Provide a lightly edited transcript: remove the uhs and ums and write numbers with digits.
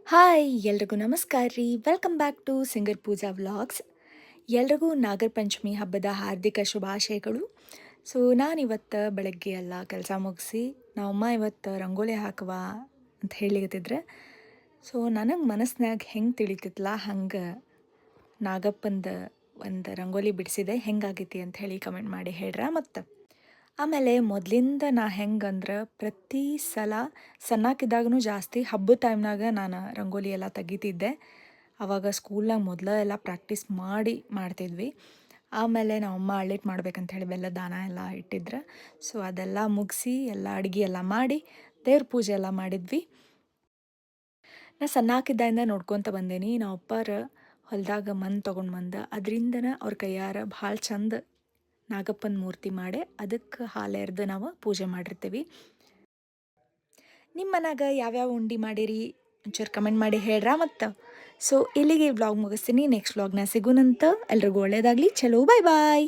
Hi ಎಲ್ರಿಗೂ ನಮಸ್ಕಾರ ರೀ. Welcome back to singer Pooja vlogs. ಎಲ್ರಿಗೂ ನಾಗರ ಪಂಚಮಿ ಹಬ್ಬದ ಹಾರ್ದಿಕ ಶುಭಾಶಯಗಳು. ನಾನಿವತ್ತು ಬೆಳಗ್ಗೆ ಎಲ್ಲ ಕೆಲಸ ಮುಗಿಸಿ ನಮ್ಮಮ್ಮ ಇವತ್ತು ರಂಗೋಲಿ ಹಾಕುವ ಅಂತ ಹೇಳಿಕತ್ತಿದ್ರೆ. ನನಗೆ ಮನಸ್ಸಿನಾಗ ಹೆಂಗೆ ತಿಳಿತಿತ್ತಲ್ಲ ಹಂಗೆ ನಾಗಪ್ಪಂದ ಒಂದು ರಂಗೋಲಿ ಬಿಡಿಸಿದೆ. ಹೆಂಗಾಗೈತಿ ಅಂತ ಹೇಳಿ ಕಮೆಂಟ್ ಮಾಡಿ ಹೇಳ್ರ. ಮತ್ತು ಆಮೇಲೆ ಮೊದಲಿಂದ ನಾ ಹೆಂಗಂದ್ರೆ ಪ್ರತಿ ಸಲ ಸಣ್ಣಾಕಿದ್ದಾಗೂ ಜಾಸ್ತಿ ಹಬ್ಬದ ಟೈಮ್ನಾಗ ನಾನು ರಂಗೋಲಿ ಎಲ್ಲ ತೆಗಿತಿದ್ದೆ. ಆವಾಗ ಸ್ಕೂಲ್ನಾಗ ಮೊದಲು ಎಲ್ಲ ಪ್ರಾಕ್ಟೀಸ್ ಮಾಡ್ತಿದ್ವಿ. ಆಮೇಲೆ ನಮ್ಮಮ್ಮ ಅಳ್ಳಿಟ್ಟು ಮಾಡ್ಬೇಕಂತ ಹೇಳಿ ಬೆಲ್ಲದ ದಾನ ಎಲ್ಲ ಇಟ್ಟಿದ್ರು. ಅದೆಲ್ಲ ಮುಗಿಸಿ ಎಲ್ಲ ಅಡುಗೆ ಎಲ್ಲ ಮಾಡಿ ದೇವ್ರ ಪೂಜೆ ಎಲ್ಲ ಮಾಡಿದ್ವಿ. ನಾ ಸಣ್ಣಾಕಿದ್ದಾಗಿಂದ ನೋಡ್ಕೊತ ಬಂದೇನಿ. ನಮ್ಮ ಅಪ್ಪಾರ ಹೊಲದಾಗ ಮಣ್ಣು ತೊಗೊಂಡು ಬಂದು ಅದರಿಂದನೇ ಅವ್ರ ಕೈಯಾರ ಭಾಳ ಚಂದ ನಾಗಪ್ಪನ ಮೂರ್ತಿ ಮಾಡಿ ಅದಕ್ಕೆ ಹಾಲು ಎರೆದು ನಾವು ಪೂಜೆ ಮಾಡಿರ್ತೀವಿ. ನಿಮ್ಮ ಮನ್ಯಾಗ ಯಾವ್ಯಾವ ಉಂಡೆ ಮಾಡಿರಿ ಒಂಚೂರು ಕಮೆಂಟ್ ಮಾಡಿ ಹೇಳ್ರ. ಮತ್ತು ಇಲ್ಲಿಗೆ ವ್ಲಾಗ್ ಮುಗಿಸ್ತೀನಿ. ನೆಕ್ಸ್ಟ್ ವ್ಲಾಗ್ನ ಸಿಗೋಣಂತ. ಎಲ್ರಿಗೂ ಒಳ್ಳೆಯದಾಗಲಿ. ಚಲೋ ಬಾಯ್ ಬಾಯ್.